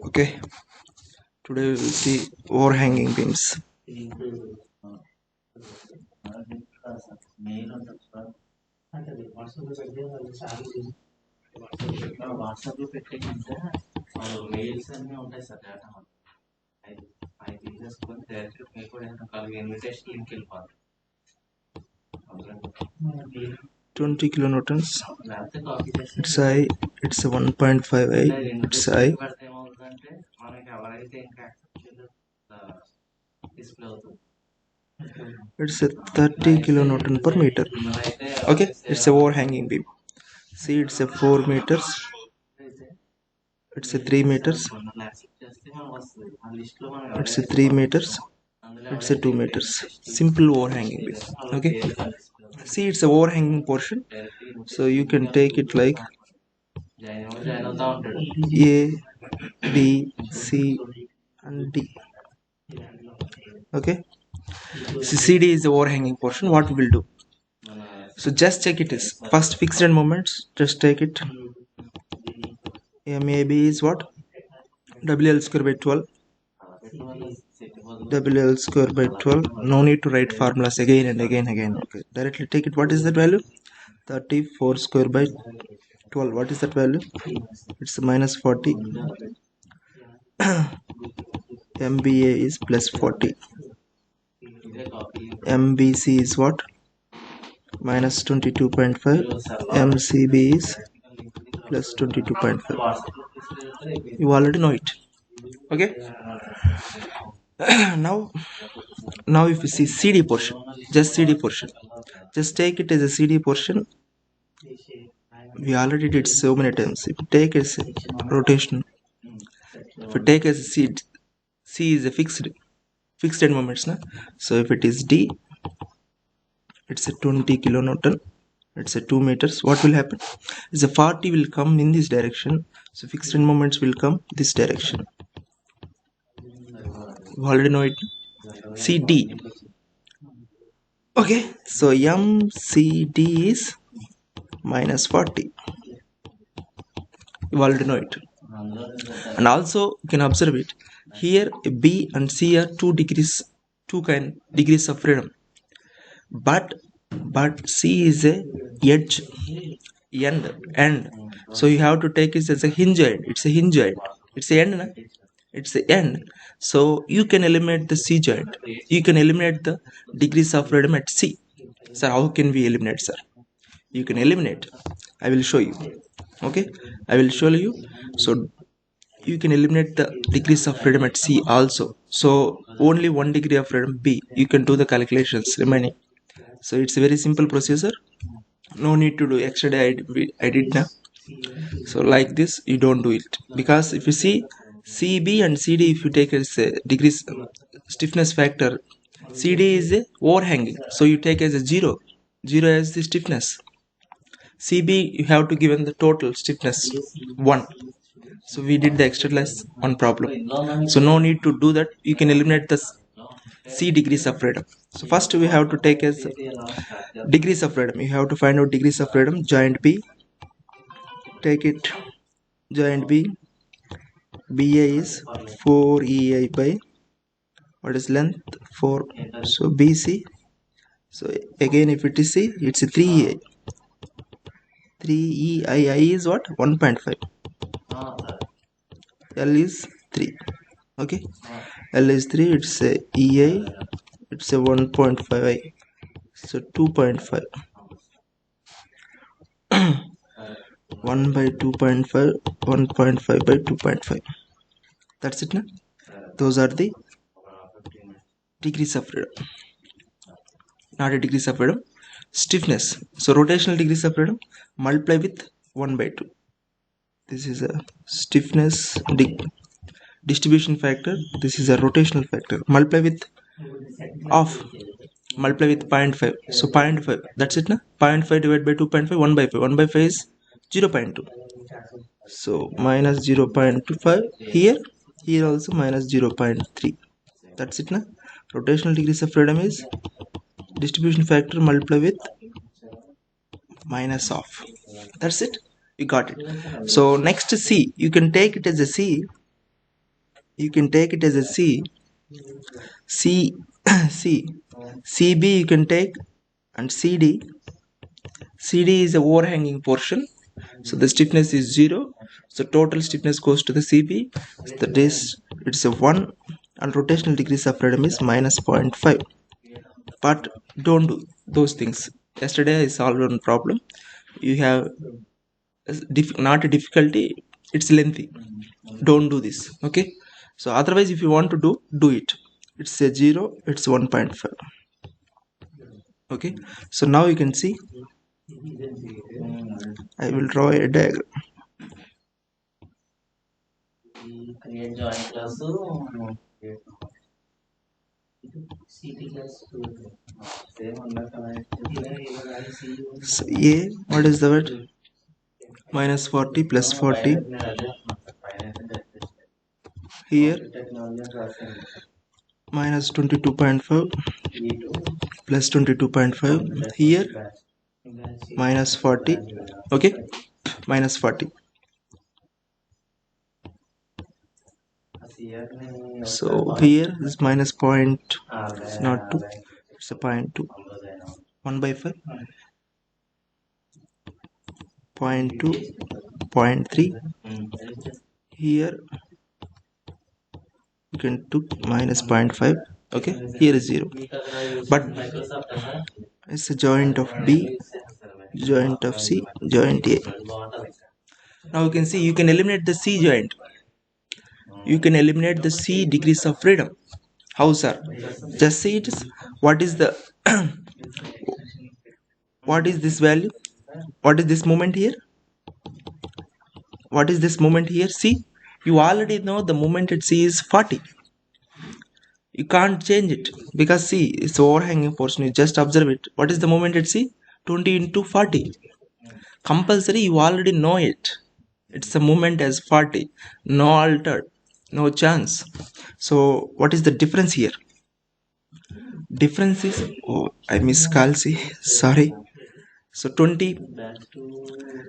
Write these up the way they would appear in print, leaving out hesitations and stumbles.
Okay, today we will see overhanging beams. వాట్సాప్లో పెట్టేకంటే mails అన్నీ ఉంటాయి సార్ డేటా అవి తీసేసుకొని డైరెక్ట్ మీకు కూడా ఏదైనా ఇన్విటేషన్ లింక్ వెళ్ళిపోతుంది 20 kilonewtons. It's high. It's a 1.58. It's high. ఏమవుతుందంటే మనకి ఎవరైతే ఇంకా డిస్ప్లే అవుతుంది. It's a 30 kilonewton per meter. Okay, it's a overhanging beam. See, it's a 4 meters. It's a 3 meters. It's a 3 meters. It's a 2 meters. Simple overhanging beam. Okay. See, it's a overhanging portion. So you can take it like A, B, C, and D. Okay. So CD is the overhanging portion. What we will do? So just check it is first fixed end moments. Just take it. MAB is what? WL square by 12. WL square by 12. No need to write formulas again and again. Okay. Directly take it. What is that value? 34 square by 12. What is that value? It's minus 40. MBA is plus 40. MBC is what? Minus 22.5. MCB is plus 22.5. You already know it. Okay. now if you see CD portion, just CD portion, just take it as a CD portion. We already did so many times. If you take as a rotation, if you take as a C is a fixed end moments, na? So if it is D, it's a 20 kilonewton. It's a 2 meters. What will happen is a 40 will come in this direction, so fixed end moments will come this direction. You already know it. CD. Okay, so MCD is minus 40. You already know it. And also you can observe it here. B and C are 2 degrees of freedom, but C is a edge end, so you have to take it as a hinge end. It's a hinge end. It's a end, na? It's the end. So you can eliminate the C joint. You can eliminate the degrees of freedom at C. Sir, how can we eliminate, sir? You can eliminate. I will show you. Okay, I will show you. So you can eliminate the degrees of freedom at C also. So only 1 degree of freedom B. You can do the calculations remaining. So it's a very simple procedure. No need to do extra day. I did now. So like this you don't do it, because if you see CB and CD, if you take as a degrees stiffness factor, CD is a overhanging, so you take as a 0 as the stiffness. CB you have to given the total stiffness 1. So we did the exercise on problem, so no need to do that. You can eliminate the C degrees of freedom. So first we have to take as degrees of freedom. You have to find out degrees of freedom. Joint B, take it. Joint B, BA is 4EI by what is length 4, so BC, so again if it is C, it's a 3EI. 3EI is what? 1.5. L is 3. Okay, L is 3. It's a EI, it's a 1.5I, so 2.5. 1 by 2.5, 1.5 by 2.5. That's it, na? Those are the degrees of freedom, not a degrees of freedom. Stiffness, so rotational degrees of freedom multiply with 1 by 2. This is a stiffness distribution factor. This is a rotational factor. Multiply with half, multiply with 0.5, so 0.5. That's it, na? 0.5 divided by 2.5, 1 by 5. 1 by 5 is 0.2, so minus 0.25. Here also minus 0.3. That's it, na? Rotational degrees of freedom is distribution factor multiply with minus half. That's it, you got it. So next C, you can take it as a C. you can take it as a C, C, C, CB you can take, and CD. CD is a overhanging portion, so the stiffness is 0. So total stiffness goes to the CB. So that is, it's a 1, and rotational degrees of freedom is minus 0.5. But don't do those things. Yesterday I solved one problem. You have not a difficulty, it's lengthy. Don't do this. Okay. So otherwise, if you want to do it. It's a 0. It's 1.5. Okay. So now you can see. I will draw a diagram. Create joint class CT class same So A, what is the word? Minus 40 plus 40. Here minus 22.5 plus 22.5. Here minus 40. Okay, minus 40. So here is minus point, not 2, it's a 0.2, 1 by 5, 0.2, 0.3. Here you can took minus 0.5. Okay, here is 0, but it's a joint of B, joint of C, joint A. Now you can see, you can eliminate the C joint. You can eliminate the C degrees of freedom. How, sir? Just see it is, what is the what is this value? What is this moment here? What is this moment here? See, you already know the moment at C is 40. You can't change it because C is overhanging portion. You just observe it. What is the moment at C? 20 into 40. Compulsory, you already know it. It's a moment as 40. No altered. No chance. So what is the difference here? Difference is, oh, I miscalculate. Sorry. So 20.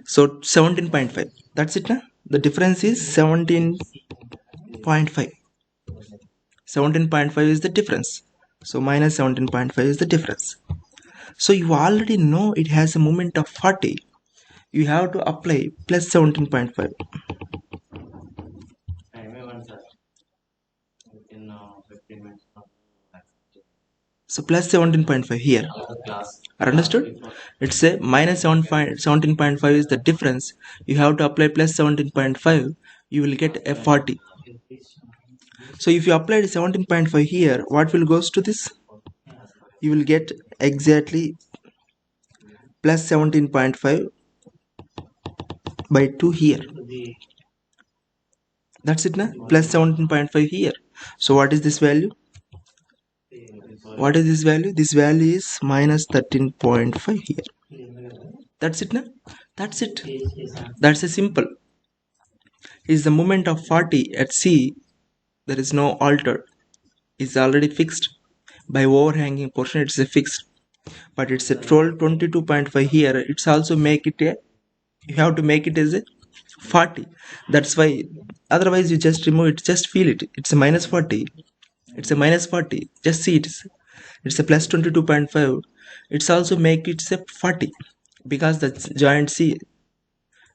So 17.5. That's it, na? The difference is 17.5. 17.5 is the difference. So minus 17.5 is the difference. So you already know it has a moment of 40. You have to apply plus 17.5. So plus 17.5 here. Understood? It's a minus 17.5 is the difference. You have to apply plus 17.5. You will get a 40. So if you apply 17.5 here, what will goes to this? You will get exactly plus 17.5 by 2 here. That's it, na? Plus 17.5 here. So what is this value? What is this value? This value is minus 13.5 here. That's it, na? That's it. That's a simple. Is the moment of 40 at C, there is no altered. It's already fixed. By overhanging portion, it's a fixed. But it's a 22.5 here. It's also make it a, you have to make it as a 40. That's why, otherwise you just remove it, just feel it. It's a minus 40. It's a minus 40. Just see it. It's a plus 22.5. It's also make it a 40 because the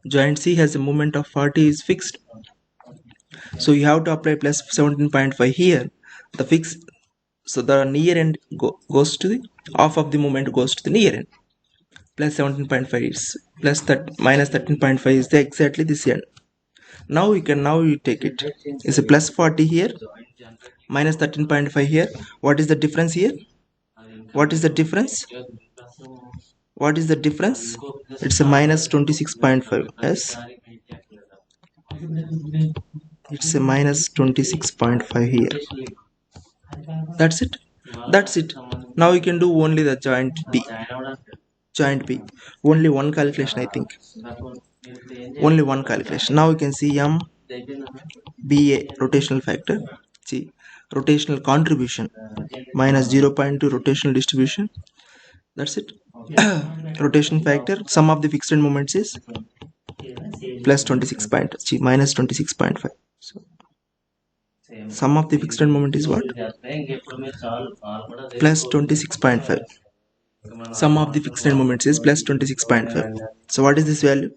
joint C has a moment of 40 is fixed. So you have to apply plus 17.5 here. The fix, so the near end goes to the half of the moment goes to the near end. Plus 17.5 is plus that minus 13.5 is the exactly this end. Now you take it. It's a plus 40 here, minus 13.5 here. What is the difference here? What is the difference? What is the difference? It's a minus 26.5. Yes, it's a minus 26.5 here. That's it. That's it. Now you can do only the joint B. Joint B. Only one calculation, I think. Only one calculation. Now you can see M BA rotational factor. See, rotational contribution minus 0.2 rotational distribution. That's it. Rotation factor, sum of the fixed end moments is plus 26. Minus 26.5. So Sum of the fixed end moment is what? Plus 26.5. Sum of the fixed end moments is plus 26.5. So what is this value?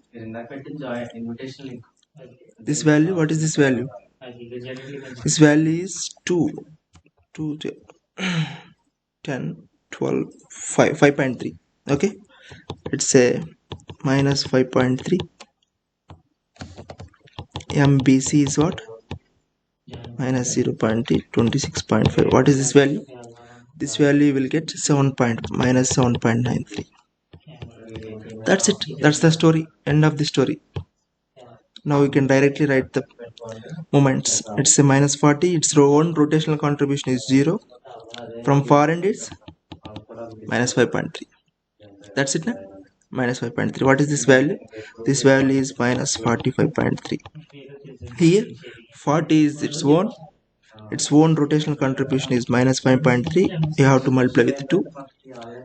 This value, what is this value? This value is 2, 10, 12, 5, 5.3. Okay, it's a minus 5.3. MBC is what? Minus 0.26.5. What is this value? This value will get 7 minus 7.93. That's it. That's the story. End of the story. Now we can directly write the moments. It's a minus 40. Its own rotational contribution is 0. From far end it's minus 5.3. That's it, now. Minus 5.3. What is this value? This value is minus 45.3. Here 40 is its own rotational contribution is minus 5.3. You have to multiply with 2.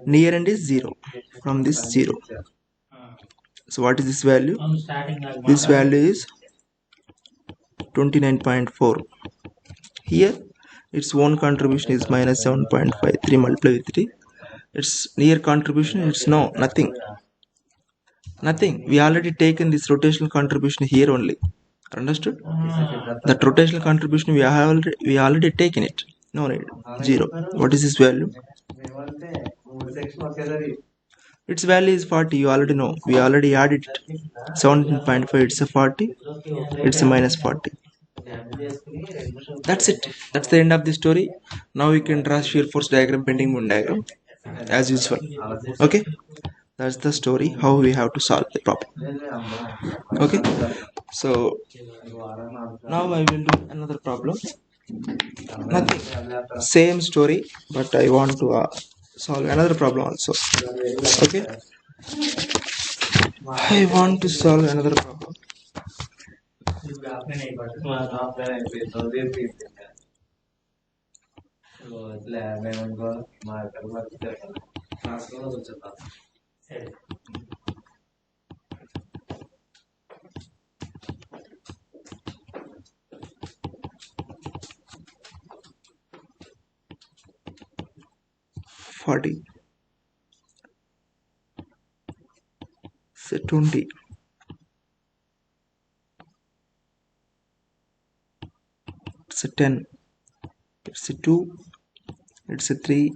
Near end is 0. From this 0. So what is this value? This value is 29.4. Here its own contribution is minus 7.5. 3 multiply with 3. Its near contribution, it's nothing. We already taken this rotational contribution here only. Understood? That rotational contribution we already taken it. No need. 0. What is this value? Its value is 40. You already know. We already added it. 17.5. It's a 40. It's a minus 40. That's it. That's the end of the story. Now we can draw shear force diagram, bending moment diagram as usual. Okay, that's the story how we have to solve the problem. Okay, so now I will do another problem. Nothing, same story, but I want to solve another problem also. Okay, I want to solve another problem. Say 20. It's a 10. It's a 2. It's a 3.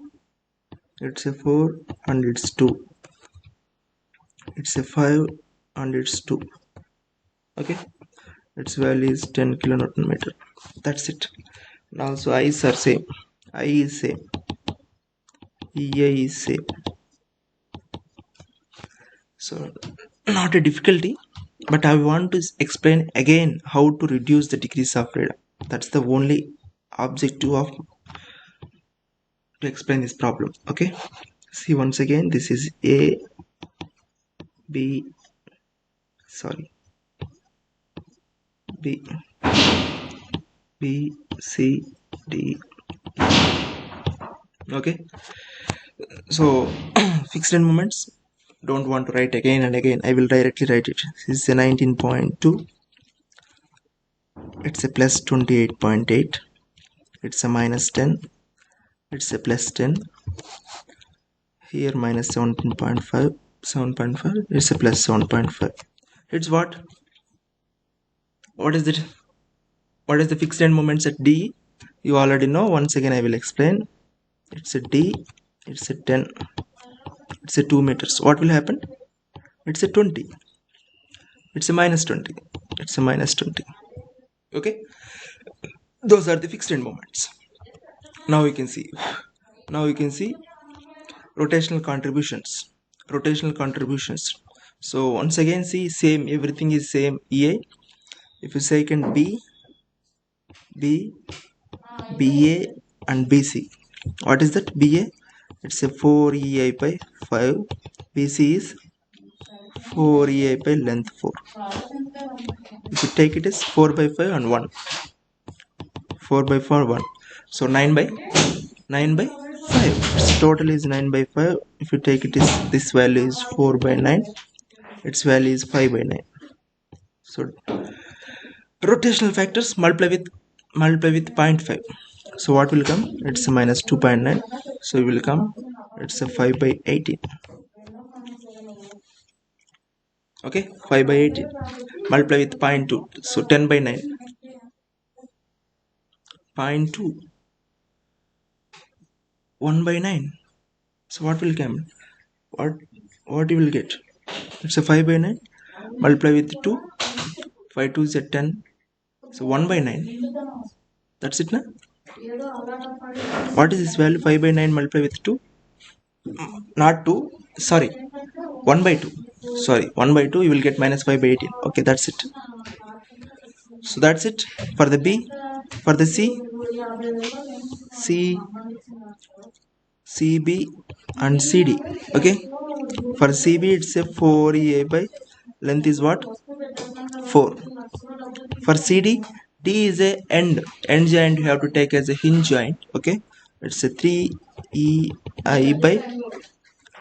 It's a 4 and it's 2. It's a 5 and it's 2. Okay, its value is 10 kilonewton meter. That's it. And also I's are same. I is same. EA is same. So not a difficulty, but I want to explain again how to reduce the degrees of freedom. That's the only objective of to explain this problem. Okay, see once again, this is A, B, sorry, B, C, D. Okay, so fixed end moments, don't want to write again and again. I will directly write it. This is a 19.2. It's a plus 28.8. It's a minus 10. It's a plus 10. Here minus 17.5. 7.5. It's a plus 7.5. It's what? What is it? What is the fixed end moments at D? You already know. Once again I will explain. It's a D. It's a 10. It's a 2 meters. What will happen? It's a 20. It's a minus 20. It's a minus 20. Okay, those are the fixed end moments. Now we can see rotational contributions. So once again, see, same, everything is same. EA, if you second B, BA and BC. What is that? BA, it's a 4 EI by 5. BC is 4 EI by length 4. If you take it as 4 by 5 and 1. 4 by 4, 1. So 9 by 5. Its total is 9 by 5. If you take it as this value is 4 by 9. Its value is 5 by 9. So rotational factors multiply with multiply with 0.5. So what will come? It's a minus 2.9. So it will come, it's a 5 by 18. Okay, 5 by 18 multiply with 0.2. So 10 by 9. 0.2, 1 by 9. So what will come? What you will get? It's a 5 by 9 multiply with 2. 5 2 is a 10. So 1 by 9. That's it, na? What is this value? 5 by 9 multiply with 2? Not 2. Sorry. 1 by 2. Sorry. 1 by 2 you will get minus 5 by 18. Okay, that's it. So that's it for the B. For the C, CB and CD. Okay. For CB it's a 4A by length is what? 4. For CD, D is a end joint you have to take as a hinge joint. Okay, it's a 3EI by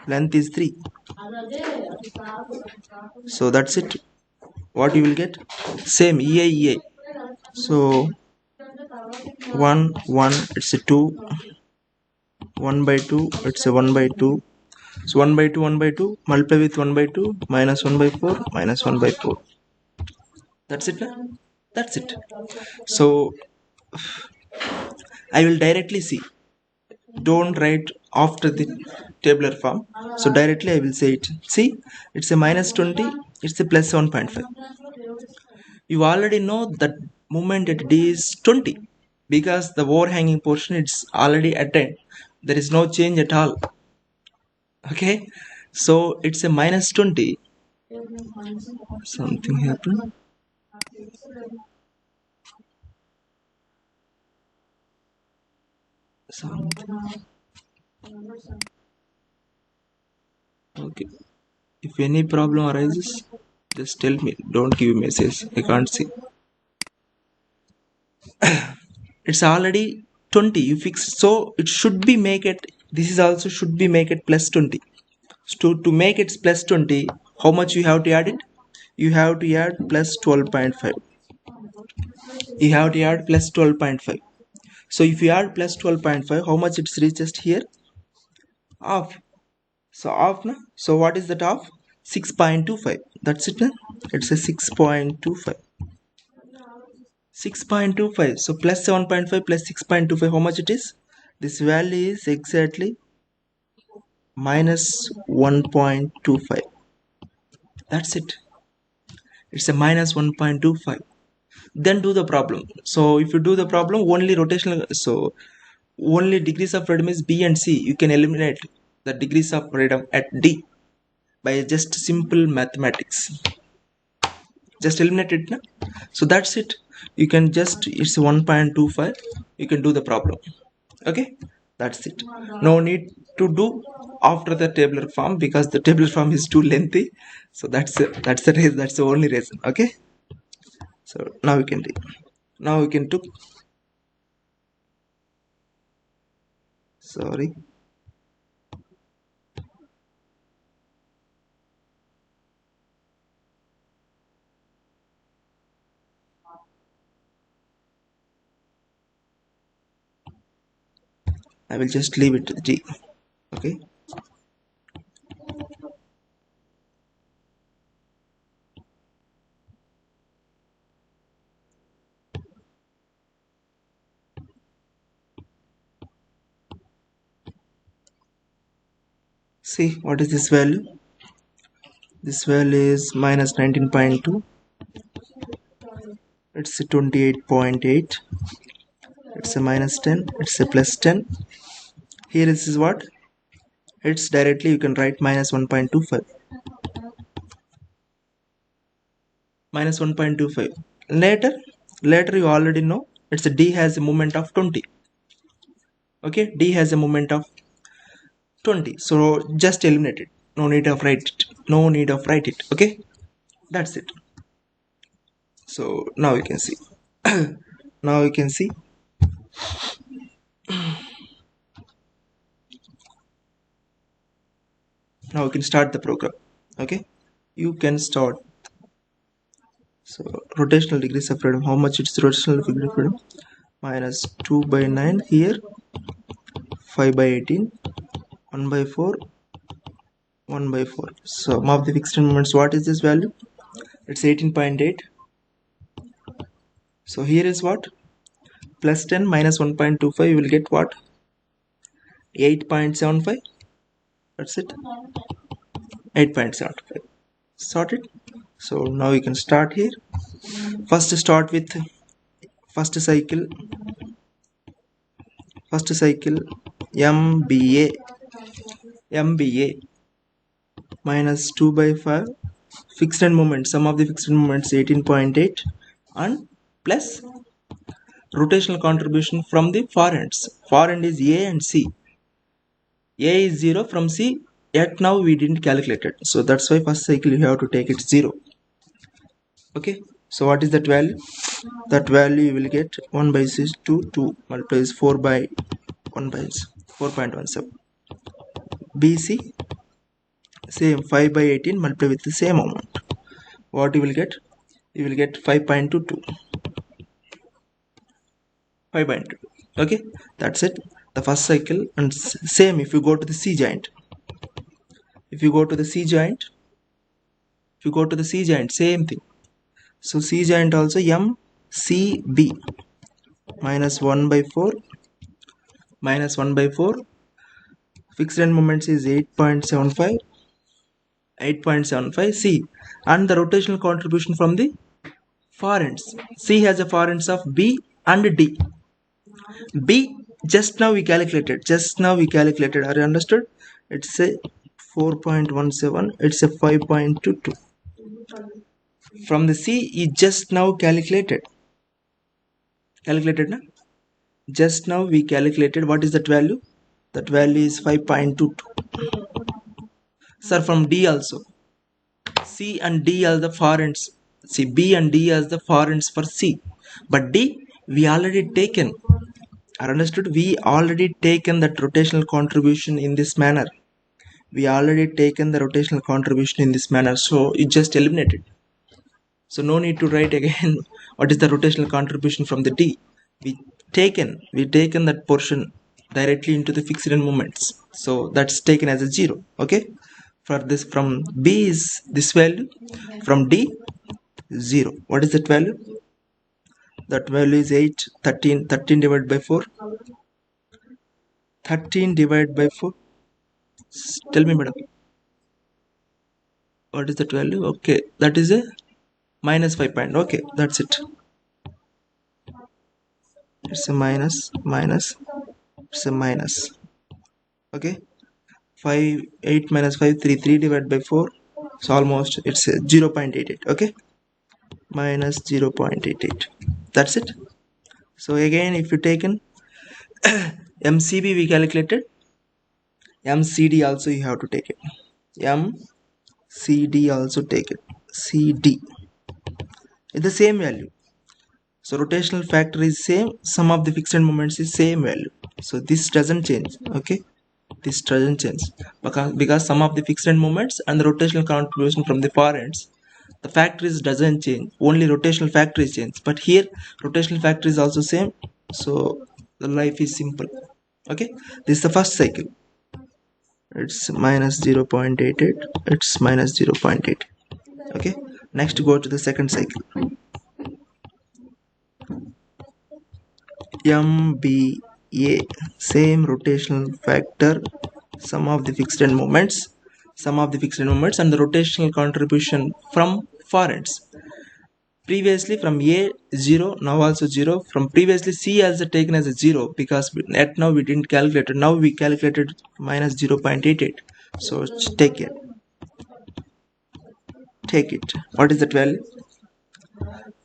length is 3. So that's it. What you will get? Same EI. So 1 1 it's a 2. 1 by 2 it's a 1 by 2. So 1 by 2 1 by 2 multiply with 1 by 2 minus 1 by 4 minus 1 by 4. That's it, na? That's it. So I will directly see. Don't write after the tabular form. So directly I will say it. See, it's a minus 20. It's a plus 7.5. You already know that moment at D is 20 because the overhanging portion it's already attained. There is no change at all. Okay, so it's a minus 20. Something happened. Okay, if any problem arises, just tell me. Don't give message. I can't see. It's already 20. You fix, so it should be make it. This is also should be make it plus 20. So to make it plus 20, how much you have to add it? You have to add plus 12.5. You have to add plus 12.5. So if you add plus 12.5, how much it's reaches here? Half. So half, na? So what is that half? 6.25. That's it, na? It's a 6.25. 6.25. So plus 7.5 plus 6.25, how much it is? This value is exactly minus 1.25. That's it. It's a minus 1.25. Then do the problem. So if you do the problem, only rotational, so only degrees of freedom is B and C. You can eliminate the degrees of freedom at D by just simple mathematics. Just eliminate it, na? So that's it. You can just, it's 1.25. You can do the problem. Okay, that's it. No need to do after the tabular form because the tabular form is too lengthy. So that's the reason. That's the only reason. Okay. So now we can do. Now we can do. Sorry. I will just leave it to G. Okay. See what is this value? This value is minus 19.2. It's a 28.8. It's a minus 10. It's a plus 10. Here this is what? It's directly you can write minus 1.25. Minus 1.25. Later you already know it's a D has a moment of 20. Okay, D has a moment of 20. So just eliminate it. No need of write it. No need of write it. Okay, that's it. So now you can see. Now you can see. Now you can start the program. Okay, you can start. So rotational degrees of freedom. How much it's rotational degree of freedom? minus 2 by 9 here, 5 by 18, 1 by 4, 1 by 4. Sum of the fixed moments, what is this value? It's 18.8. So here is what? Plus 10 minus 1.25, you will get what? 8.75. That's it. 8.75. Sorted. So now we can start here. First start with first cycle MBA minus 2 by 5 fixed end moment, sum of the fixed end moments 18.8 and plus rotational contribution from the far ends. Far end is A and C. A is 0 from C, yet now we didn't calculate it, so that's why first cycle you have to take it 0. Okay, so what is that value? That value you will get 1 by 6 2 multiplies 4 by 1 by 4.17. BC same 5 by 18 multiply with the same amount. What you will get? You will get 5.22. 5.2. Okay, that's it. The first cycle. And same if you go to the C joint. If you go to the C joint, same thing. So C joint also MCB minus 1 by 4 minus 1 by 4. Fixed end moments is 8.75 C, and the rotational contribution from the far ends. C has a far ends of B and D. B just now we calculated. Are you understood? It's a 4.17. It's a 5.22. From the C you just now calculated. Na? Just now we calculated. What is that value? That value is 5.22. Sir, from D also. C and D are the far ends. See, B and D as the far ends for C. But D we already taken. Are understood? We already taken that rotational contribution in this manner. So you just eliminate it. So no need to write again what is the rotational contribution from the D. We taken that portion directly into the fixed end moments. So that's taken as a 0. Okay. For this, from B is this value, from D 0. What is that value? That value is 13 divided by 4. 13 divided by 4. Tell me, madam. What is that value? Okay, that is a minus 5 point. Okay, that's it. It's a minus. It's a minus. Okay. 8 minus 5, 3 divided by 4. So almost it's a 0.88. Okay. Minus 0.88. That's it. So again, if you taken MCB we calculated, MCD also you have to take it. MCD also take it. CD is the same value. So rotational factor is same, sum of the fixed end moments is same value. So this doesn't change. Okay, this doesn't change because sum of the fixed end moments and the rotational contribution from the far ends, the factors doesn't change, only rotational factor is changed. But here rotational factor is also same, so the life is simple. Okay, this is the first cycle. It's minus 0.88. It's minus 0.8. Okay, next go to the second cycle. MBA same rotational factor, sum of the fixed end moments and the rotational contribution from far ends. Previously from A 0, now also 0. From previously C also taken as a 0 because at now we didn't calculate it. Now we calculated minus 0.88. So take it. What is that value?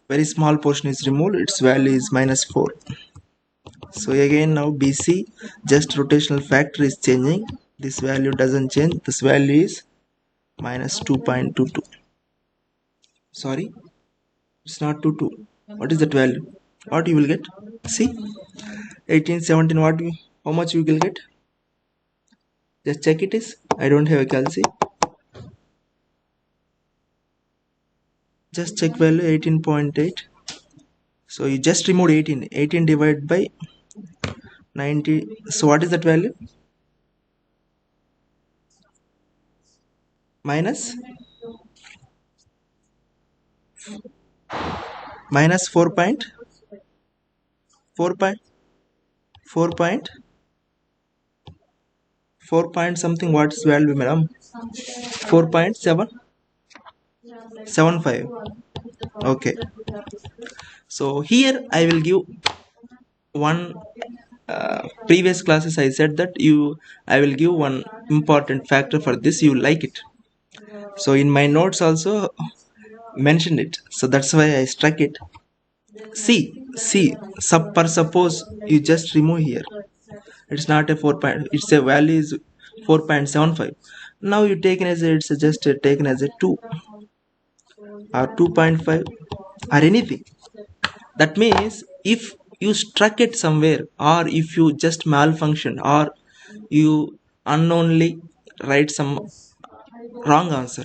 Very small portion is removed. Its value is minus 4. So again now BC, just rotational factor is changing. This value doesn't change. This value is minus 2.22. Sorry, it's not 22. What is that value? What you will get? See, 18, 17. How much you will get? Just check it is. I don't have a calci. Just check value 18.8. So you just removed 18. 18 divided by 90. So what is that value? Minus 4 point 4 point 4 point 4 point something. What is value, madam? 4.775. Okay. So here I will give one. Previous classes I said that I will give one important factor for this. You like it. So in my notes also mentioned it. So that's why I struck it. See. Suppose you just remove here. It's not a 4 point. It's a value is 4.75. Now you taken as it's just taken as a 2 or 2.5 or anything. That means if you struck it somewhere, or if you just malfunction, or you unknowingly write some wrong answer,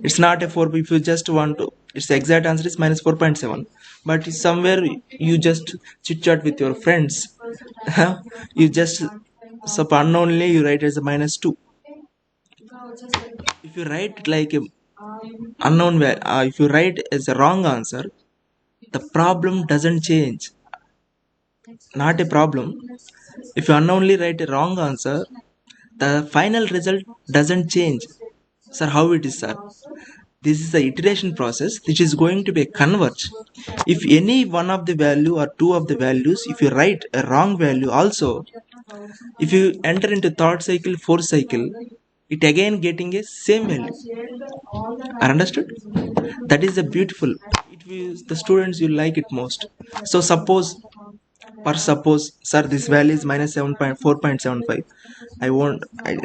it's not a 4. If you just want to, its the exact answer is minus 4.7, but somewhere you just chit chat with your friends, you just unknowingly you write as a minus 2. If you write like a unknown if you write as a wrong answer, the problem doesn't change. Not a problem. If you unknowingly write a wrong answer, the final result doesn't change. Sir, how it is, sir? This is the iteration process, which is going to be a converge. If any one of the value or two of the values, if you write a wrong value also, if you enter into third cycle, fourth cycle, it again getting a same value. Are understood? That is the beautiful. It will, the students will like it most. So suppose sir, this value is minus 7.4.75. I won't I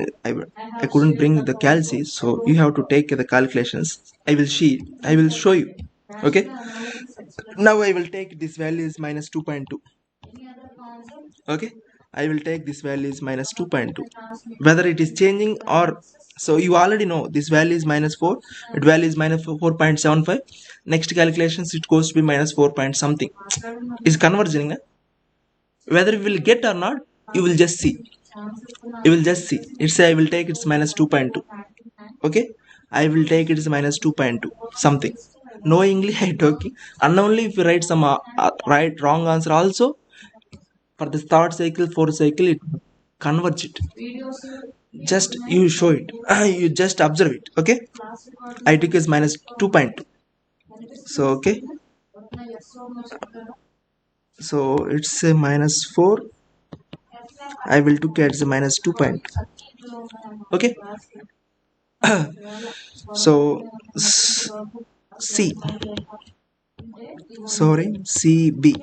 couldn't bring the calci, so you have to take the calculations. I will show you. Okay, now I will take this value is minus 2.2. Okay, I will take this value is minus 2.2, whether it is changing or. So you already know this value is minus 4, it value is minus 4.75. Next calculations it goes to be minus 4 point something. Is converging, eh? Whether we will get or not, you will just see. It's I will take it's minus 2.2. Okay, I will take it's minus 2.2 something. Knowingly I talking. Unknowingly if you write some right wrong answer also, for the third cycle, fourth cycle, it converge it. Just you show it. You just observe it. Okay, I took is minus 2.2. So okay, so it's a minus 4. I will took as a minus 2.2. Okay, so C, sorry, CB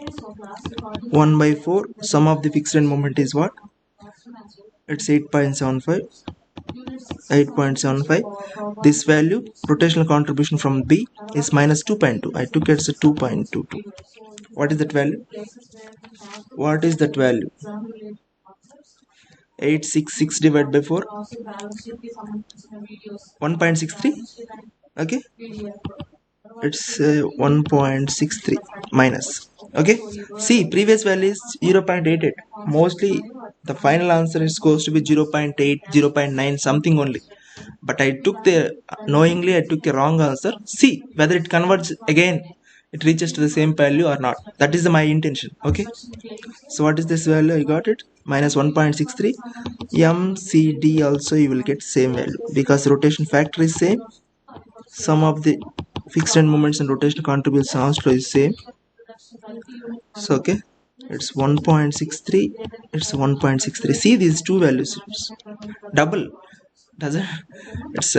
1 by 4. Sum of the fixed end moment is what? It's 8.75. This value, rotational contribution from B, is minus 2.2. I took it as a 2.22. What is that value? 866 divided by 4, 1.63. Okay, it's 1.63 minus. Okay, see, previous value is 0.88. Mostly the final answer is goes to be 0.8, 0.9 something only, but I took the knowingly I took a wrong answer. See whether it converts again, it reaches to the same value or not. That is my intention. Okay, so what is this value? I got it minus 1.63. MCD also you will get same value because rotation factor is same. Sum of the fixed end moments and rotational contribution also is same. So okay, it's 1.63. It's 1.63. See these two values, it's double. Doesn't it's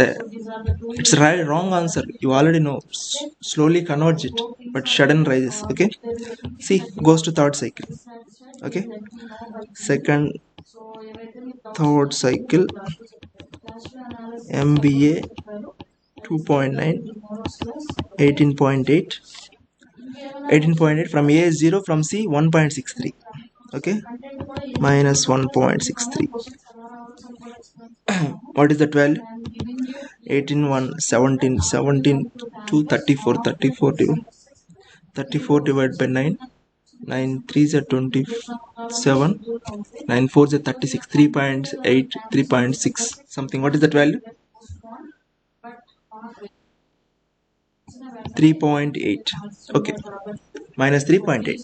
right wrong answer. You already know. Slowly converge it, but sudden rises. Okay, see goes to third cycle. Okay, second, third cycle, MBA 2.9, 18.8. 18.8 from A is 0, from C 1.63. Okay, minus 1.63. What is that value? 18, 1, 17, 17 to 34, 34 to 34 divided by 9. 9 3s are 27. 9 4s are 36. 3.8, 3.6 something. What is that value? 3.8. Okay, minus 3.8.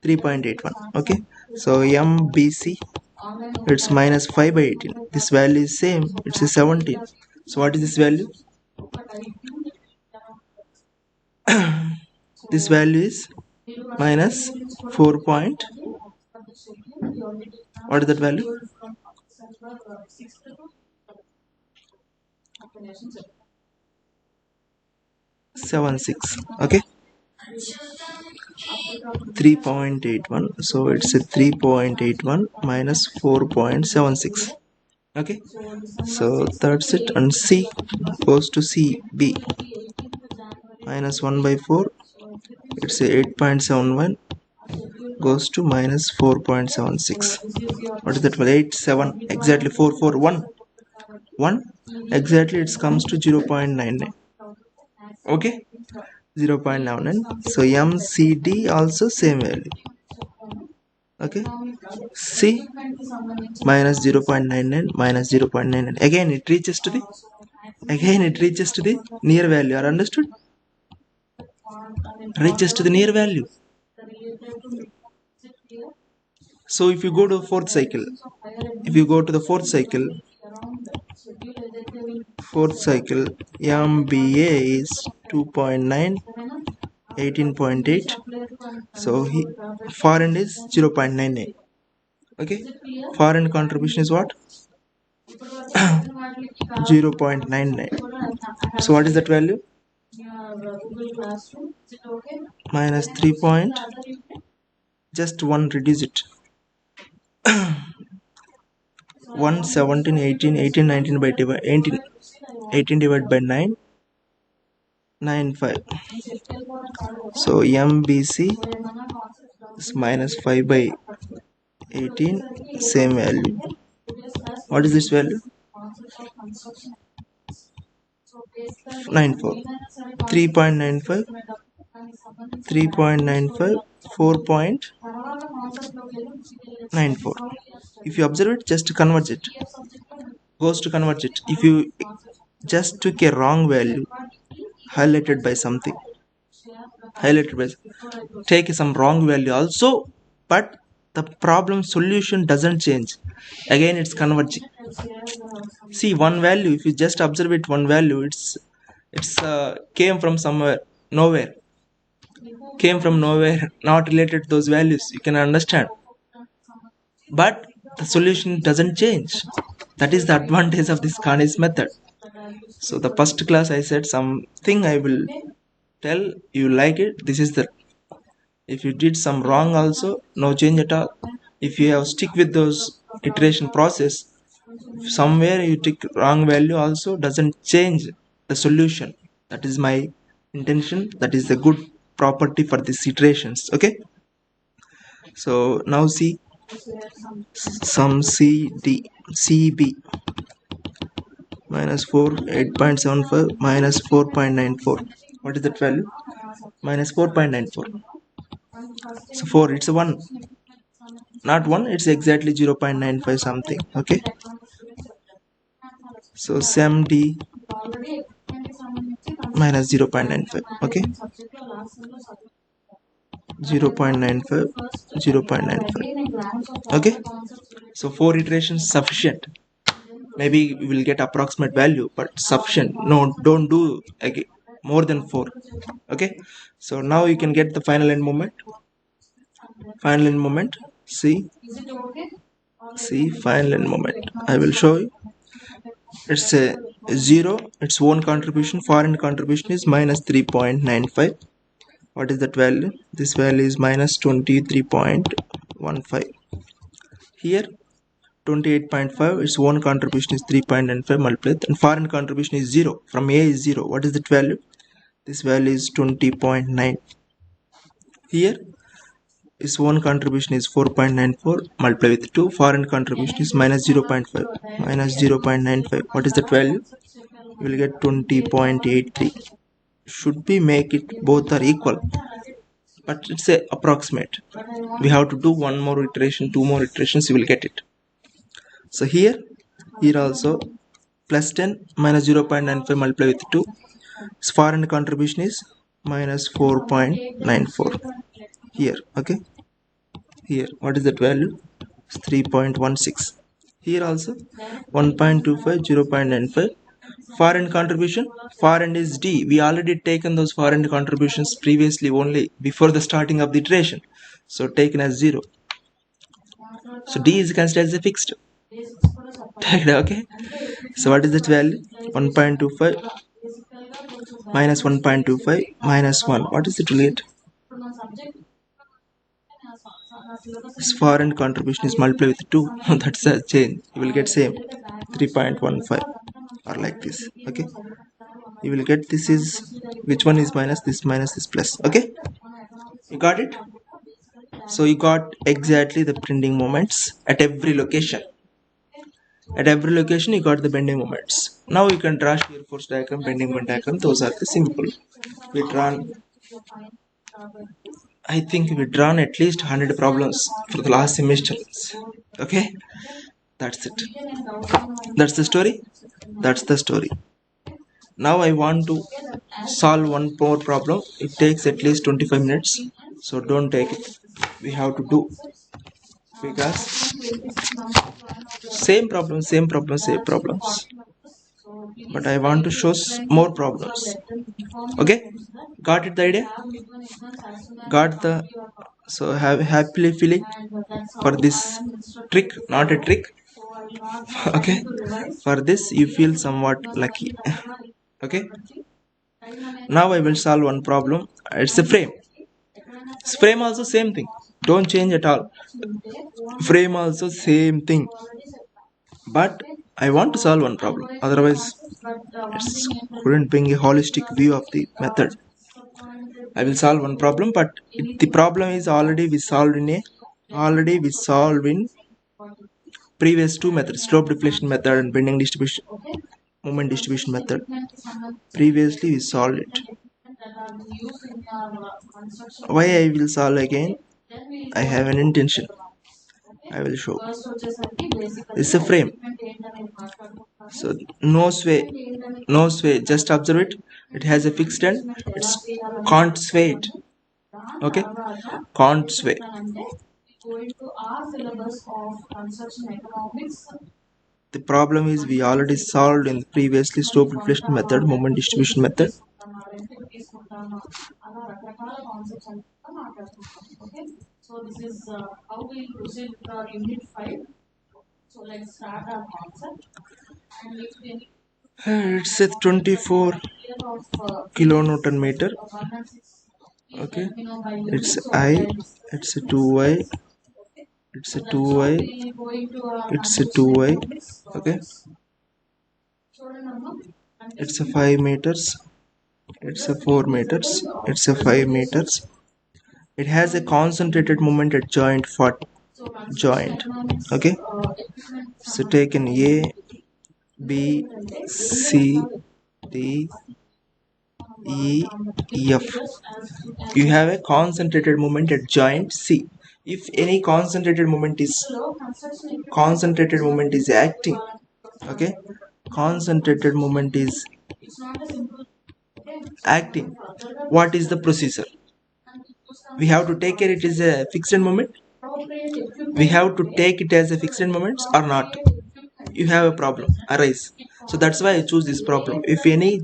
3.81. Okay, so MBC, it's minus 5 by 18. This value is same, it's a 17. So what is this value? This value is minus 4 point, what is that value? 76. Okay, 3.81. So it's a 3.81 minus 4.76. Okay, so that's it. And C goes to C. B minus 1 by 4, it's a 8.71 goes to minus 4.76. What is that? 8 7 exactly. 4 4 1 1 exactly, it comes to 0.99. Okay, 0.99. So MCD also same value. Okay, C minus 0.99 minus 0.99. Again it reaches to the near value. Are understood? Reaches to the near value. So if you go to the fourth cycle, MBA is 2.9, 18.8. So far end is 0.99. Okay, far end contribution is what? 0.99. So what is that value? Minus 3 point, just 1 reduce it. 1 17 18 18 19 by 18 divided by 9 9 5. So MBC is minus 5 by 18, same value. What is this value? 94. 3.95, 3.95, 4.94. If you observe it, just convert it. Goes to convert it. If you just took a wrong value highlighted by something, take some wrong value also, but the problem solution doesn't change. Again it's converging. See, one value, if you just observe it, one value, it's came from somewhere, nowhere, not related to those values, you can understand, but the solution doesn't change. That is the advantage of this Carney's method. So the first class I said something, I will tell you like it. This is the, if you did some wrong also, no change at all. If you have stick with those iteration process, somewhere you take wrong value also, doesn't change the solution. That is my intention. That is the good property for these iterations. Okay, so now see some CB minus 4 8.75 minus 4.94. What is that value? Minus 4.94. So 4, it's a 1, not 1, it's exactly 0.95 something. Okay, so SEMD minus 0.95. Okay, 0.95, 0.95. Okay, so 4 iterations sufficient. Maybe we will get approximate value, but sufficient. No, don't do again more than 4. Okay, so now you can get the final end moment. See final end moment, I will show you. It's a 0, its own contribution, foreign contribution is minus 3.95. What is that value? This value is minus 23.15. Here 28.5, its own contribution is 3.95 multiplied, and foreign contribution is 0. From A is 0. What is that value? This value is 20.9. Here its own contribution is 4.94 multiplied with 2. Foreign contribution is minus 0.5, minus 0.95. What is that value? You will get 20.83. Should be make it both are equal. but it's a approximate. We have to do one more iteration, two more iterations, you will get it. So here also plus 10 minus 0.95 multiply with 2. So foreign contribution is minus 4.94 here. Okay, here what is that value? It's 3.16. Here also 1.25, 0.95. Foreign contribution, foreign is D. We already taken those foreign contributions previously only before the starting of the iteration, so taken as 0. So D is considered as a fixed. Okay, so what is that value? 1.25 minus 1.25 minus 1. What is it relate? This foreign contribution is multiplied with 2. That's a change. You will get same 3.15 or like this. Okay, you will get this is which one is minus this plus. Okay, you got it. So you got exactly the bending moments at every location. At every location you got the bending moments. Now you can draw shear force diagram, bending moment diagram. Those are the simple. We drawn, I think we drawn at least 100 problems for the last semester. Okay, that's it. That's the story. That's the story. Now I want to solve one more problem. It takes at least 25 minutes, so don't take it. We have to do, because same problems, but I want to show more problems. Okay, got it, the idea? Got the, so have happily feeling for this trick, not a trick. Okay, for this you feel somewhat lucky. Okay, now I will solve one problem. It's a frame. Frame also same thing, don't change at all. Frame also same thing, but I want to solve one problem, otherwise it couldn't bring a holistic view of the method. I will solve one problem, but the problem is already we solved in previous two methods, slope deflection method and bending distribution moment distribution method. Previously we solved it. Why I will solve again? I have an intention. I will show. It's a frame. So no sway. Just observe it. It has a fixed end. It's can't sway it. Okay, can't sway. The problem is we already solved in the previously slope deflection method, moment distribution method. So this is how we proceed with our unit 5. So let's start our concept. And it's a 24 kilonewton meter. Okay, it's I, it's a 2y, it's a 2y, it's a 2y. Okay, it's a 5 meters, it's a 4 meters, it's a 5 meters. It has a concentrated moment at joint for joint. Okay, so take an A, B, C, D, E, F. You have a concentrated moment at joint C. If any concentrated moment is acting, okay, concentrated moment is acting, what is the procedure? We have to take care it is a fixed moment. We have to take it as a fixed moment or not. You have a problem arise, so that's why I choose this problem. If any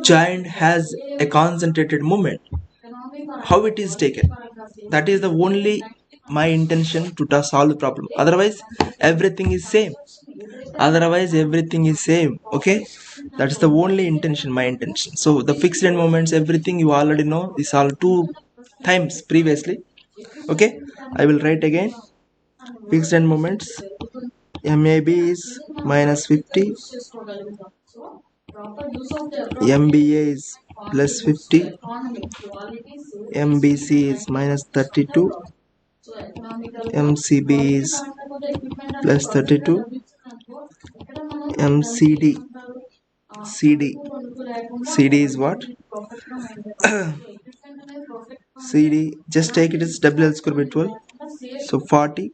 giant has a concentrated moment, how it is taken, that is the only my intention to solve the problem. Otherwise everything is same. Okay, that's the only intention, my intention. So the fixed end moments, everything you already know, we solved 2 times previously. Okay, I will write again. Fixed end moments, MAB is minus 50, MBA is plus 50, MBC is minus 32, MCB is plus 32, MCD, CD is what? CD, just take it as WL square by 12. So 40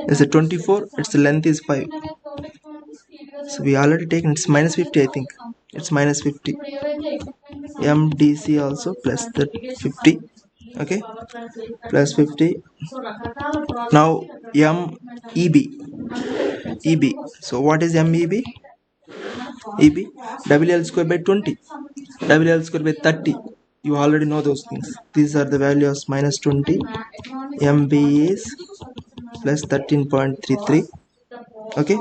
is a 24, its length is 5. So we already taken, it's minus 50, I think. It's minus 50. MDC also plus the 50. Okay, plus 50. Now MEB. EB. So what is MEB? EB, WL square by 20, WL square by 30. You already know those things. These are the values minus 20. MB is plus 13.33. Okay.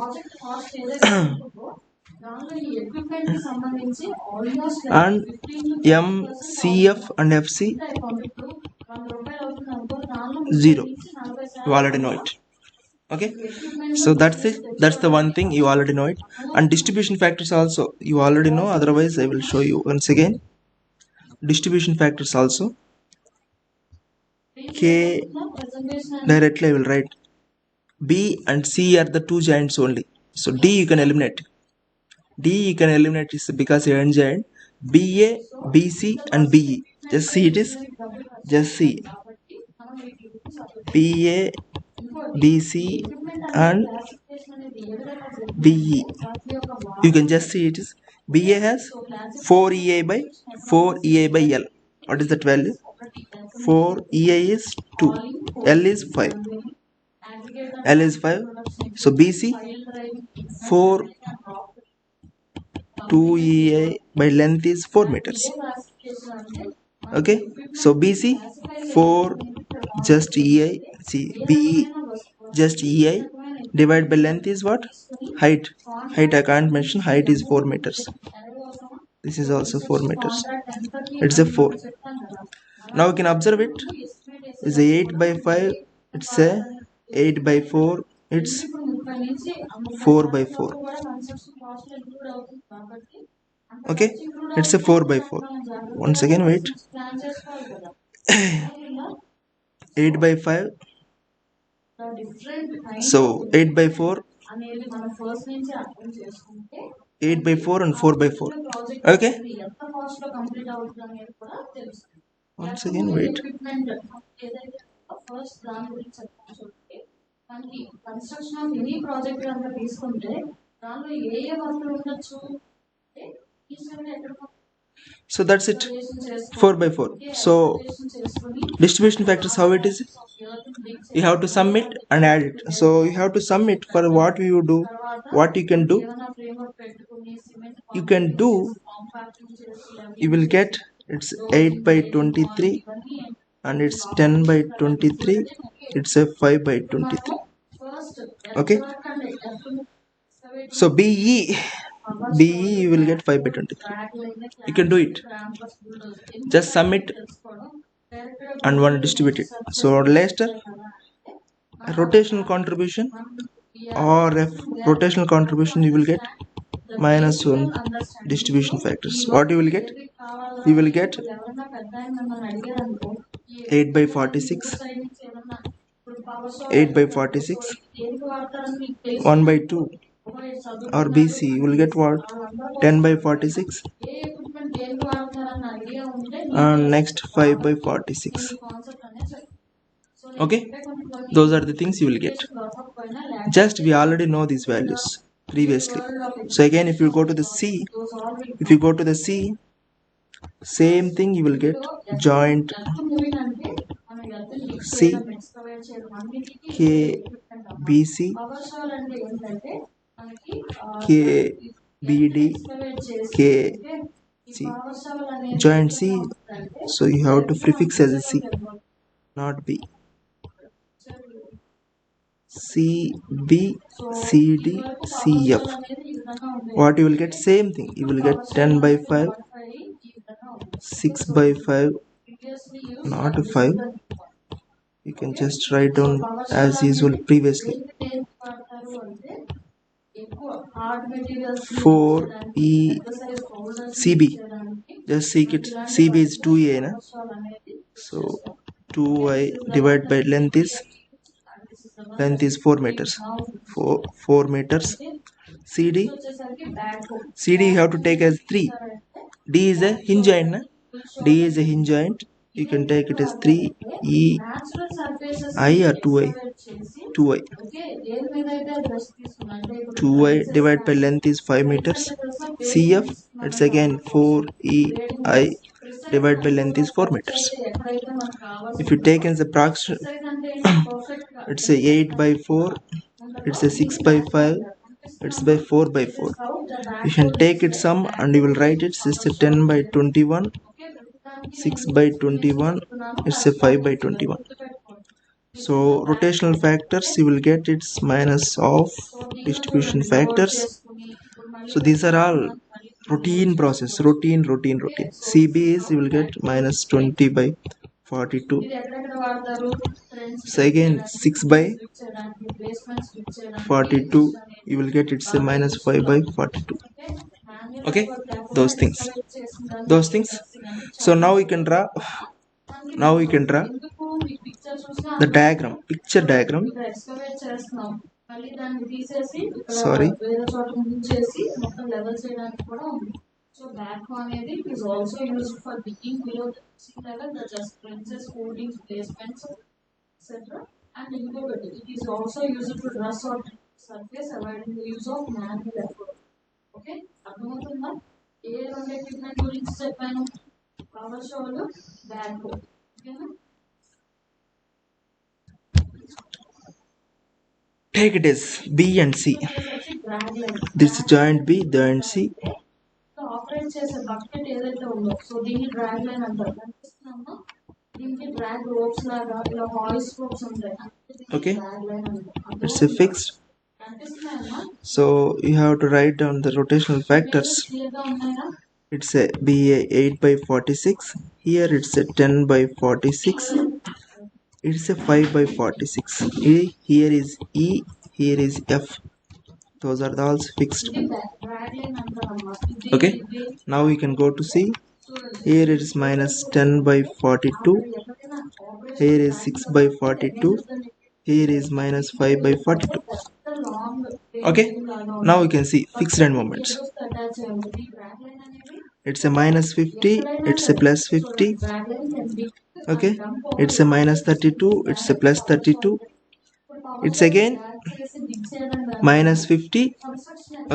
And MCF and FC 0. You already know it. Okay, so that's it. That's the one thing you already know it. And distribution factors also you already know, otherwise I will show you once again. Distribution factors also, K, directly I will write B and C are the two giants only. So D you can eliminate. D you can eliminate is because you're giant. BA, BC and BE. Just see it is. Just see BA, BC and BE. You can just see it is BA has 4EA by 4EA by L. What is that value? 4EA is 2. L is 5. L is 5. So BC 4 2EA by length is 4 meters. Okay, so BC 4 just EI, see BE just EI divided by length is what? Height. Height I can't mention, height is 4 meters. This is also 4 meters. It's a 4. Now you can observe it. It's a 8 by 5. It's a 8 by 4. It's 4 by 4. Okay, it's a 4 by 4. Once again, wait. 8 by 5. So 8 by 4. 8 by 4 and 4 by 4. Okay. Once again, wait. So that's it. 4 by 4. So distribution factors, how it is? You have to sum it and add it. So you have to sum it for what you do, what you can do. You can do, you will get it's 8 by 23 and it's 10 by 23. It's a 5 by 23. Okay. So BE you will get 5 by 23. You can do it. Just sum it and one distribute it. So later rotational contribution or F rotational contribution you will get minus 1 distribution factors. What you will get? You will get 8 by 46, 8 by 46, 1 by 2, or BC you will get what? 10 by 46, and next 5 by 46. Okay, those are the things you will get. Just we already know these values previously. So again, if you go to the C, same thing you will get joint C, K, BC, K, BD, K, C, joint C. So you have to prefix as a C, not B. C, B, C, D, C, F. What you will get? Same thing. You will get 10 by 5, 6 by 5, not 5. You can just write down as usual previously. 4E CB. Just seek it. CB is 2A, na? So 2I divided by length is 4 meters. 4 meters. CD you have to take as 3. D is a hinge joint. Na? D is a hinge joint. You can take it as 3 I or 2I. 2I. 2I divided by length is 5 meters. CF, it's again 4EI divided by length is 4 meters. If you take as a fraction, it's a 8 by 4, it's a 6 by 5, it's by 4 by 4. You can take it sum and you will write it, it's a 10 by 21, 6 by 21, it's a 5 by 21. So rotational factors, you will get its minus of distribution factors. So these are all routine process, routine. CB is, you will get minus 20 by 42. So again 6 by 42, you will get it's a minus 5 by 42. Okay, those things. So now we can draw the diagram, picture diagram. Sorry. So backhoe అనేది is also used for digging below the sea level, the just trenches, holdings, basements, etc. And incorporated. It is also used to dress on surface, avoiding the use of manual effort. Okay? అర్థమవుతుందా? ఏ రెండు equipment గురించి చెప్పాను? Power షోలు, backhoe. ఓకేనా? Take it as B and C. This is joint B, joint C. Operate చేసే bucket ఏదైతే ఉందో so దీన్ని డ్రాగ్ లైన్ అంటారు. కనిపిస్తున్నామా? దీనికి డ్రాగ్ రోప్స్ లాగా ఇలా హాయిస్ రోప్స్ ఉంటాయి. Okay, it's a fixed. So you have to write down the rotational factors. It's a BA 8 by 46. Here it's a 10 by 46. It's a 5 by 46. Here is E, here is F. Those are all fixed. Okay, now we can go to C. Here it is minus 10 by 42. Here is 6 by 42. Here is minus 5 by 42. Okay, now we can see fixed end moments. It's a minus 50, it's a plus 50. Okay, it's a minus 32, it's a plus 32. It's again minus 50.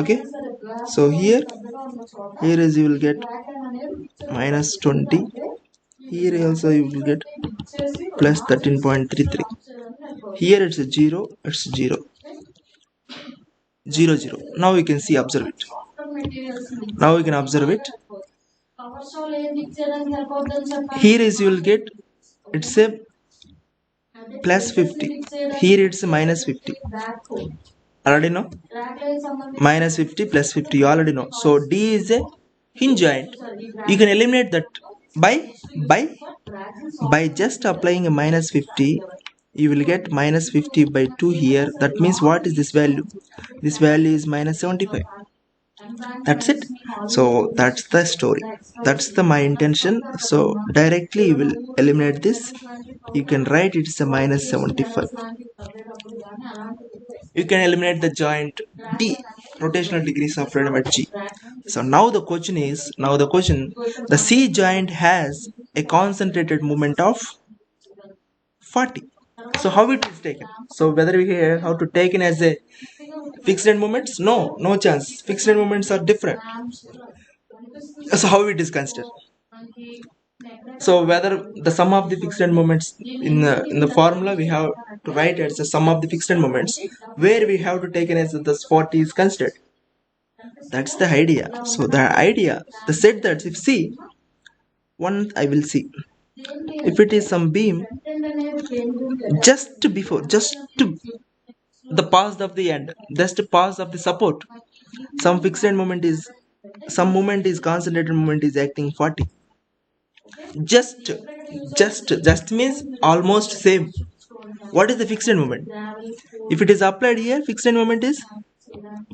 Okay, so here is you will get minus 20. Here also you will get plus 13.33. Here it's a 0, it's 0, 0, 0. Now we can see, observe it. Now we can observe it. Here is you will get, it's a plus 50. Here it's a minus 50. Already know? Minus 50 plus 50, you already know. So D is a hinge joint. You can eliminate that by just applying a minus 50. You will get minus 50 by 2 here. That means what is this value? This value is minus 75. That's it. So that's the story. That's my intention. So directly you will eliminate this. You can write it's a minus 75. You can eliminate the joint D, rotational degrees of freedom at G. So now the question is, the C joint has a concentrated moment of 40. So how it is taken? So whether we have to take it as a fixed end moments? No chance. Fixed end moments are different. So how it is considered? So whether the sum of the fixed end moments in the formula we have to write as the sum of the fixed end moments, where we have to take it as this 40 is considered. That's the idea. So the idea, the set that if C, one I will see. If it is some beam just the pass of the end, just pass of the support, some fixed end moment is, some moment is concentrated moment is acting 40. Just means almost same. What is the fixed end moment? If it is applied here, fixed end moment is,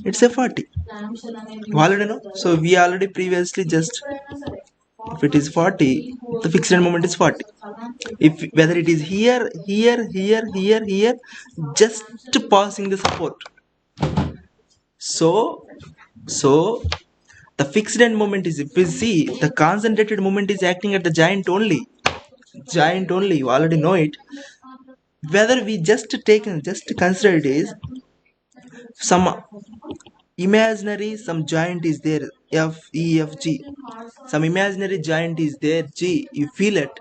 it's a 40. Already know. So we already previously just, if it is 40, the fixed end moment is 40. If whether it is here, just passing the support. So The fixed end moment is, if we see, the concentrated moment is acting at the giant only. You already know it. Whether we just consider it is some imaginary, some giant is there, F, E, F, G. Some imaginary giant is there, G. You feel it.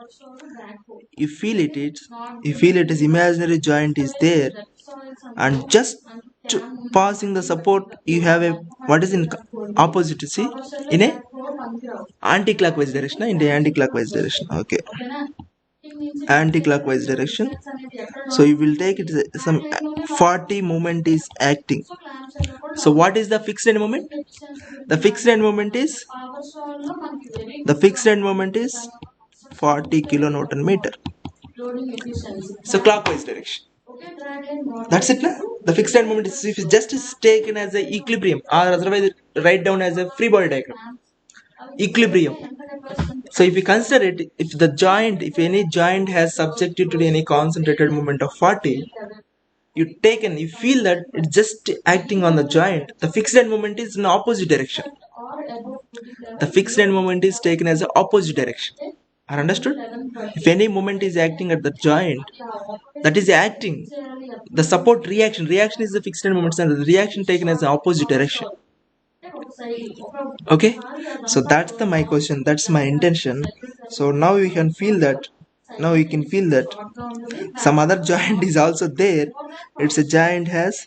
You feel it is imaginary giant is there, and just passing the support, you have a what is in opposite. See, in a anti-clockwise direction. In the anti-clockwise direction. Okay. Anti-clockwise direction. So you will take it some 40 moment is acting. So what is the fixed end moment? The fixed end moment is 40 kilonewton meter. So clockwise direction. That's it, na? The fixed end moment is, if it's just taken as a equilibrium, or otherwise write down as a free body diagram. Equilibrium. So if you consider it, if any joint has subjected to any concentrated moment of 40, you feel that it's just acting on the joint. The fixed end moment is in opposite direction. The fixed end moment is taken as the opposite direction. Are understood? If any moment is acting at the joint, that is acting. The support reaction is the fixed end moment, and the reaction taken as the opposite direction. Okay, so that's my question, that's my intention. So now you can feel that some other giant is also there. It's a giant has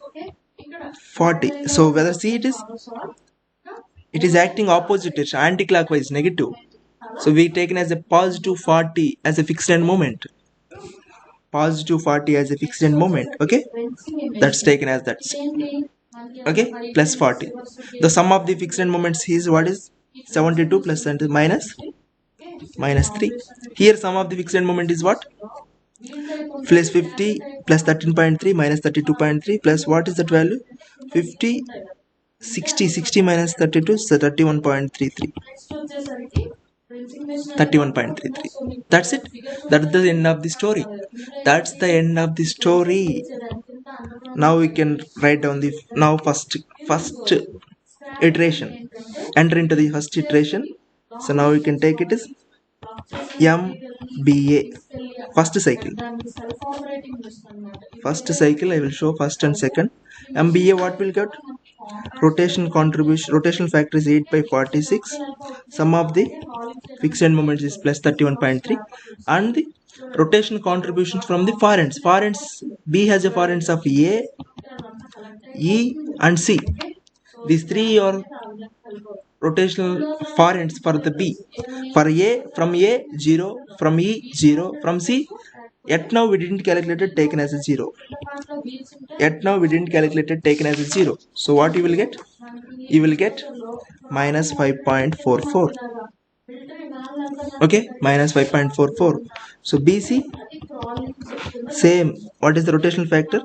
40. So whether see it is acting opposite, it's anti-clockwise, negative. So we taken as a positive 40 as a fixed end moment. Positive 40 as a fixed end moment. Okay, that's taken as that. Okay, plus 40. The sum of the fixed end moments is what is 72 plus minus 3. Here sum of the fixed end moment is what? Plus 50 plus 13.3 minus 32.3 plus what is that value? 50, 60 minus 32, so 31.33. 31.33. That's it. That's the end of the story. That's the end of the story. Now we can write down the first iteration. Enter into the first iteration. So now we can take it as MBA. First cycle. I will show first and second. MBA, what will get? Rotational factor is 8 by 46. Sum of the fixed end moments is plus 31.3, and the rotation contributions from the far ends. B has a far ends of A, E and C. These three are rotational far ends for the B. For A, from A 0, from E 0, from C. Yet now we didn't calculate it, taken as a 0. So what you will get? You will get minus 5.44. Okay, minus 5.44. So BC, same. What is the rotational factor?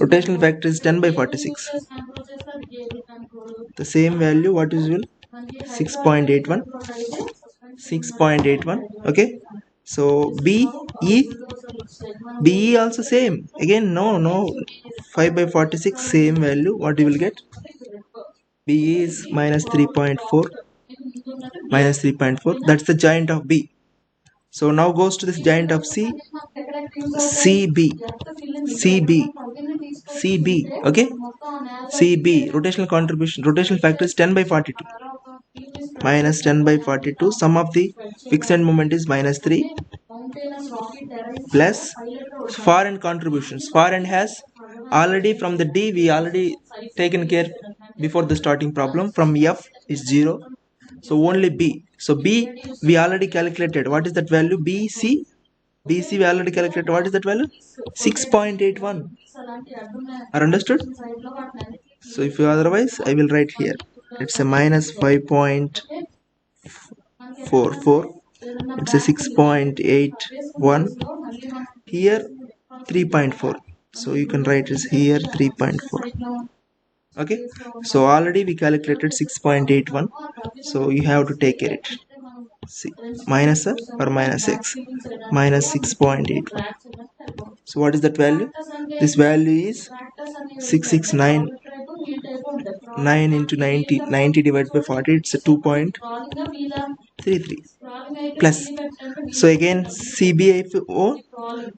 Rotational factor is 10 by 46. The same value, what is will? 6.81. Okay. So BE also same. Again, no. 5 by 46, same value. What you will get? BE is minus 3.4. That's the giant of B. So now goes to this giant of C. CB. Okay. CB. Rotational factor is 10 by 42. Minus 10 by 42. Sum of the fixed end moment is minus 3. Plus far end contributions. Far end has already from the D, we already taken care before the starting problem. From F is 0. So only B. So B we already calculated. What is that value? BC we already calculated. What is that value? 6.81. Are understood? So if you otherwise, I will write here. It's a minus 5.44. It's a 6.81. Here 3.4. So you can write is here 3.4. Okay, so already we calculated 6.81. So you have to take care it. See, minus or minus x, minus 6.81. So what is that value? This value is 669. 9 into 90, 90 divided by 40, it's a 2.33 plus. So again CBFO,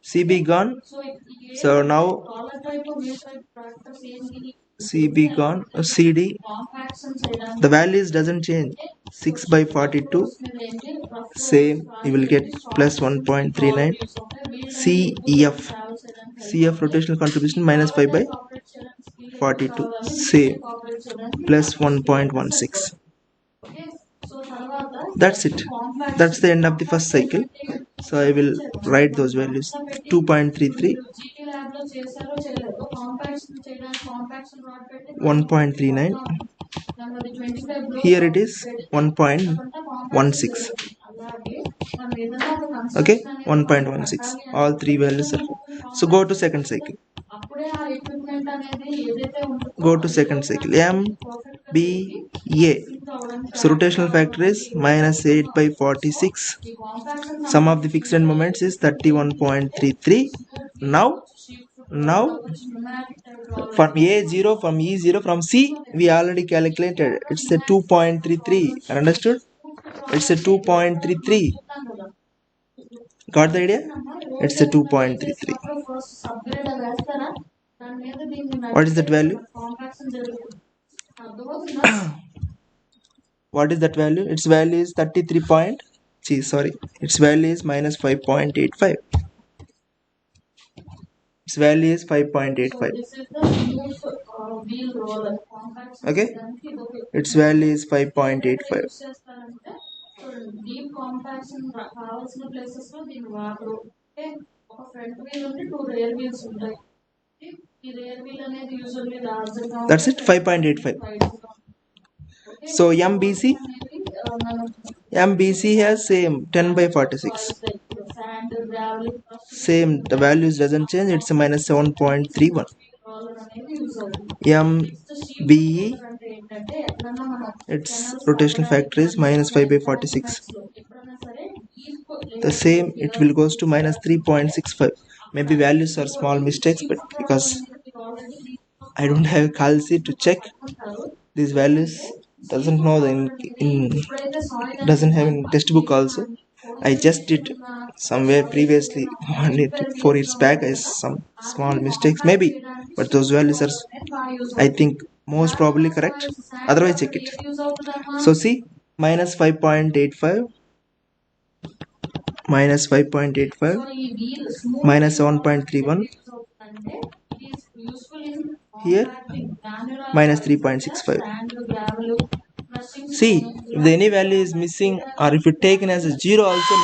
CB gone. So now CB gone, CD, the values doesn't change. 6 by 42, same, you will get plus 1.39. CEF, CF rotational contribution minus 5 by 42, same, plus 1.16. That's it. That's the end of the first cycle. So I will write those values. 2.33, 1.39. Here it is 1.16. Okay, 1.16. All three values are. So go to second cycle. Go to second cycle. MBA. So rotational factor is minus 8 by 46. Sum of the fixed end moments is 31.33. Now from A0, from E0, from C we already calculated. It's a 2.33. Understood? It's a 2.33. Got the idea? It's a 2.33. What is that value? What is that value? Its value is 33 point. Its value is minus 5.85. Its value is 5.85. Okay? Its value is 5.85. That's it, 5.85. So MBC has same 10 by 46. Same, the values doesn't change. It's a minus 7.31. MBE, its rotational factor is minus 5 by 46. The same, it will goes to minus 3.65. Maybe values are small mistakes, but because I don't have calci to check these values, doesn't know doesn't have in textbook also. I just did somewhere previously 4 years back as some small mistakes maybe, but those values are, I think, most probably correct. Otherwise check it. So see, minus 5.85, minus 5.85, minus 7.31. Here minus 3.65. See, if any value is missing or if it taken as a 0 also,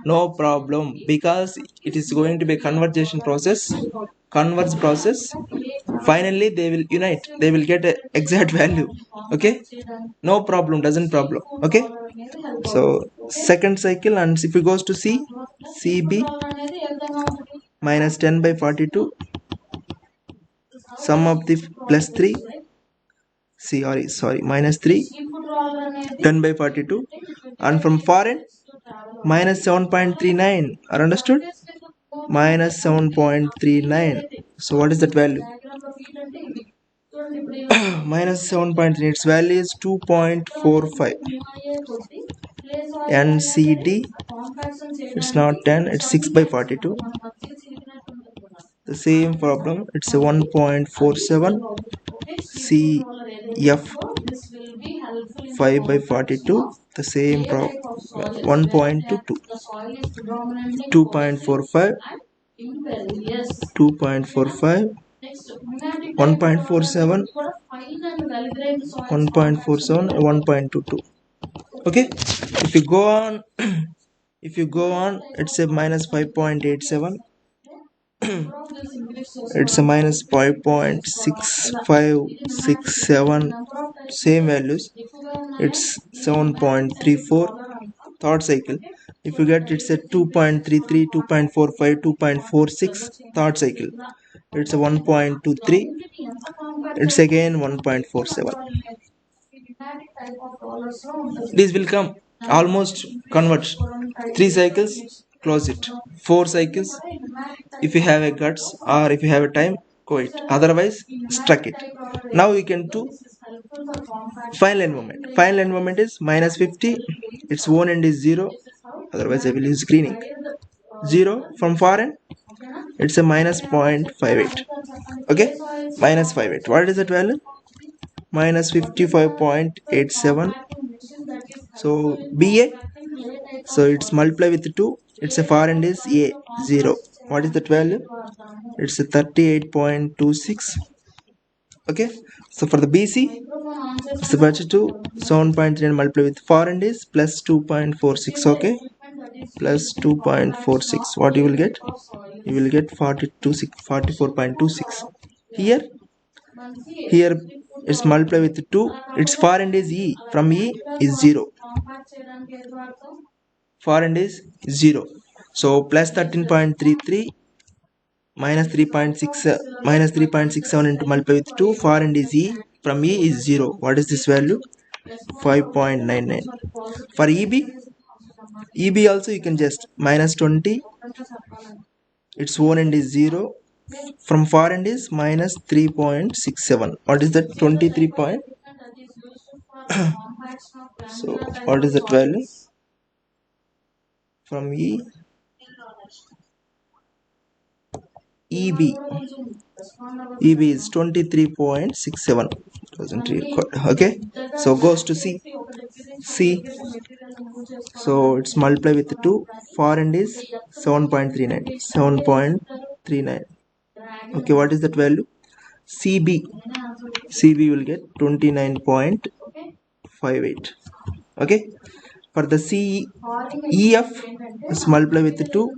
no problem, because it is going to be a converge process. Finally they will unite, they will get an exact value. Okay, no problem, doesn't problem. Okay, so second cycle, and if it goes to CB minus 10 by 42, sum of the plus 3, minus 3, 10 by 42, and from foreign minus 7.39. Are understood? Minus 7.39. So what is that value? Minus 7.3. Its value is 2.45. NCD, it's not 10, it's 6 by 42. The same problem, it's a 1.47. CF 5 by 42. The same problem, 1.22. 2.45, 2.45, 1.47, 1.47, 1.22. Okay, if you go on it's a minus 5.87. It's a minus 5.6567. Same values, it's 7.34. Third cycle, if you get, it's a 2.33, 2.45, 2.46. Third cycle, it's a 1.23. It's again 1.47. These will come almost converge. 3 cycles, close it. 4 cycles, if you have a guts or if you have a time, quit, otherwise struck it. Now we can do final line moment. Final line moment is minus 50, its own end is 0, otherwise I will use green ink. 0 from far end, it's a minus 0.58. Okay, minus 58. What is that value? Minus 55.87. So BA, so it's multiply with 2, it's a far end is A 0. What is that value? It's a 38.26. Okay, so for the BC, it's about to 7.3 multiply with far end is plus 2.46. Okay, plus 2.46. What you will get? You will get 44.26. Here it's multiply with 2, its far end is E, from E is 0, far end is 0, so plus 13.33 minus 3.6 minus 3.67 into multiply with 2, far end is E, from E is 0. What is this value? 5.99. For EB also you can just minus 20, its own end is 0, from far end is minus 3.67. What is that? 23 point. So what is that value? From EB is 23.67. Okay, so goes to C. So it's multiply with 2, far end is 7.39. Okay, what is that value? CB will get 29.58. Okay, for the EF is multiply with 2,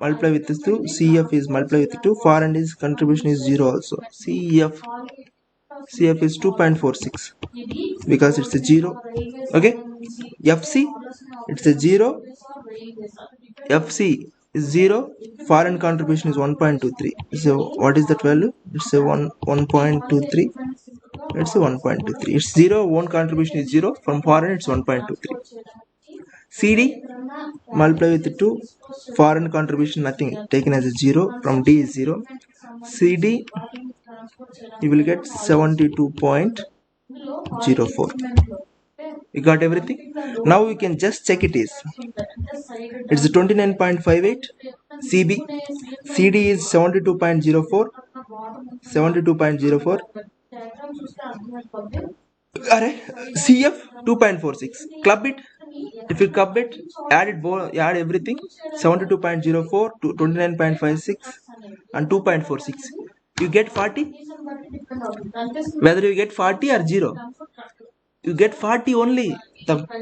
CF is multiply with 2, far end is contribution is 0 also. CF is 2.46 because it's a 0. Okay, FC, it's a 0. FC is 0, foreign contribution is 1.23. So what is that value? It's a 1.23. It's a 1.23. It's 0, one contribution is 0, from foreign it's 1.23. CD multiply with 2, foreign contribution nothing, taken as a 0, from D is 0. CD you will get 72.04. You got everything? Now we can just check it is. It's 29.58. CB. CD is 72.04. 72.04. Alright. CF 2.46. Club it. If you club it, add everything. 72.04 to 29.56 and 2.46. You get 40. Whether you get 40 or 0. You get 40 only,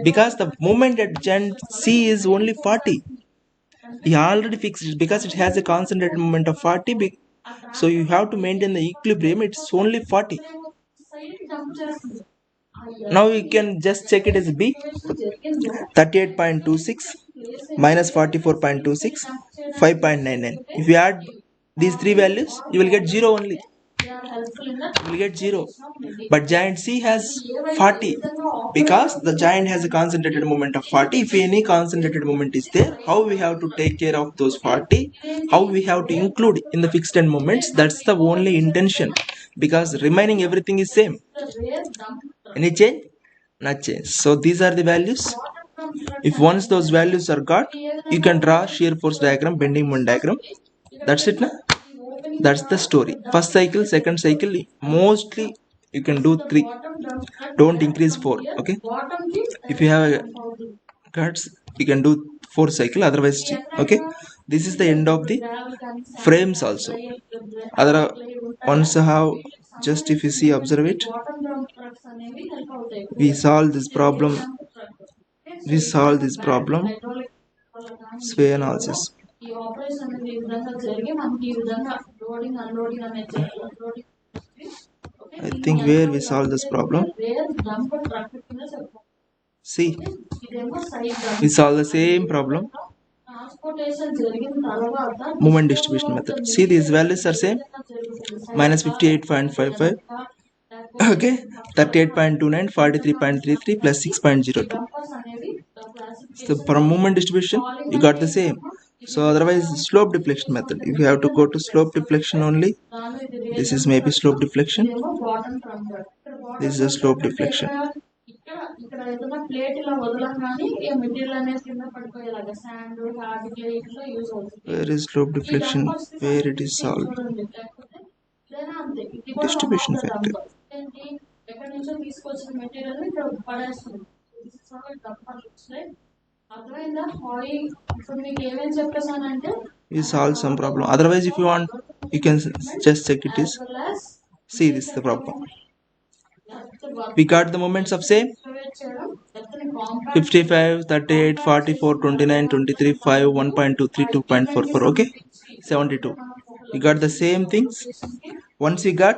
because the moment at giant C is only 40. You already fixed it because it has a concentrated moment of 40, so you have to maintain the equilibrium. It's only 40. Now you can just check it as B. 38.26 minus 44.26, 5.99. If you add these three values, you will get 0 only. You will get 0. But giant C has 40 because the giant has a concentrated moment of 40. If any concentrated moment is there, how we have to take care of those 40, how we have to include in the fixed end moments, that's the only intention, because remaining everything is same. Any change? Not change. So these are the values. If once those values are got, you can draw shear force diagram, bending moment diagram. That's it, na? That's the story. First cycle, second cycle, mostly you can do 3. Don't increase 4. Okay, if you have guts, you can do 4 cycle, otherwise 3. Okay, this is the end of the frames also. Other once have, just if you see, observe it, we solve this problem. Sway analysis. I think where we solve this problem. See, we solve the same problem. Moment distribution method. See, these values are same. Minus 58.55. Okay, 38.29, 43.33 plus 6.02. So for moment distribution, you got the same. So otherwise, slope deflection method. If you have to go to slope deflection only, This is maybe slope deflection. This is a slope deflection. ఇక్కడ ఏదైనా plate ఇలా వదలంగానే ఈ material అనేది కింద పడిపోయేలాగా sand hard clay ఇట్లా use అవుతుంది. Where is slope deflection? Where it is solved? Distribution factor. ఎక్కడి నుంచో తీసుకొచ్చిన మెటీరియల్ ఇక్కడ పడేస్తుంది. అర్థమైందా? ఇప్పుడు మీకు ఏమేమి చెప్పేసానంటే You solve some problem. Otherwise, if you want, you can just check it is. See, this is the problem. We got the moments of same 55, 38, 44, 29, 23, 5, 1.23, 2.44. Okay, 72. You got the same things. Once you got,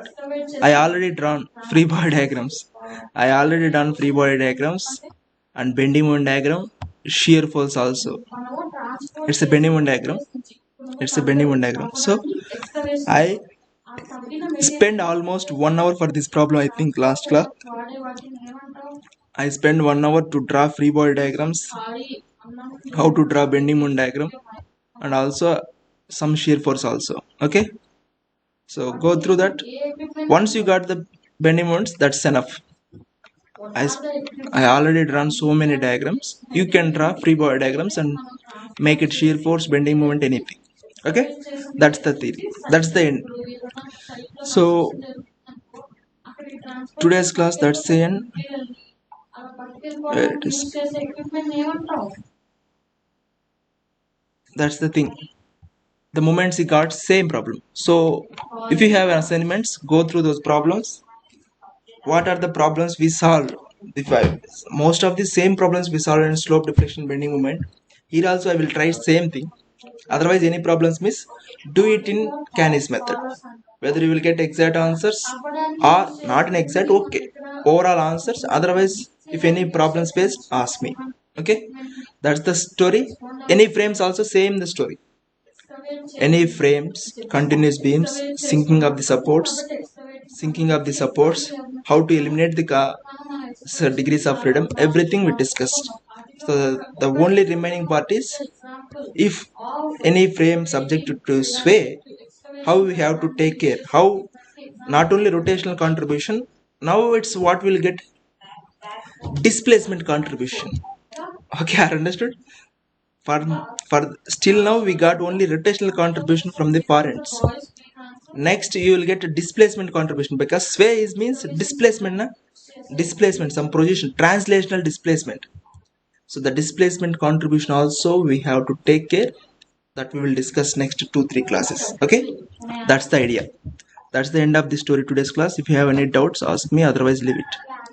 I already drawn free body diagrams. And bending moment diagram, shear force also. It's a bending moment diagram. So I spend almost 1 hour for this problem. I think last class I spent 1 hour to draw free body diagrams, how to draw bending moment diagram, and also some shear force also. Okay, so go through that. Once you got the bending moments, that's enough. I already drawn so many diagrams. You can draw free body diagrams and make it shear force, bending moment, anything. Okay, that's the theory. That's the end. So today's class, that's the end. Where it is. That's the thing. The moments you got, same problem. So if you have assignments, go through those problems. What are the problems we solved? Most of the same problems we solved in slope deflection bending moment. Here also I will try same thing. Otherwise, any problems miss, do it in Canis method. Whether you will get exact answers or not an exact, okay, overall answers. Otherwise, if any problems faced, ask me. Okay, that's the story. Any frames also same the story. Any frames, continuous beams, sinking of the supports, how to eliminate the degrees of freedom, everything we discussed. So the only remaining part is, if any frame subjected to sway, how we have to take care, how not only rotational contribution, now it's what we'll get, displacement contribution. Okay, I understood. For still now we got only rotational contribution from the far ends. Next you will get a displacement contribution, because sway means displacement, some position, translational displacement. So the displacement contribution also we have to take care. That we will discuss next 2-3 classes. Okay, that's the idea. That's the end of the story today's class. If you have any doubts, ask me. Otherwise, leave it.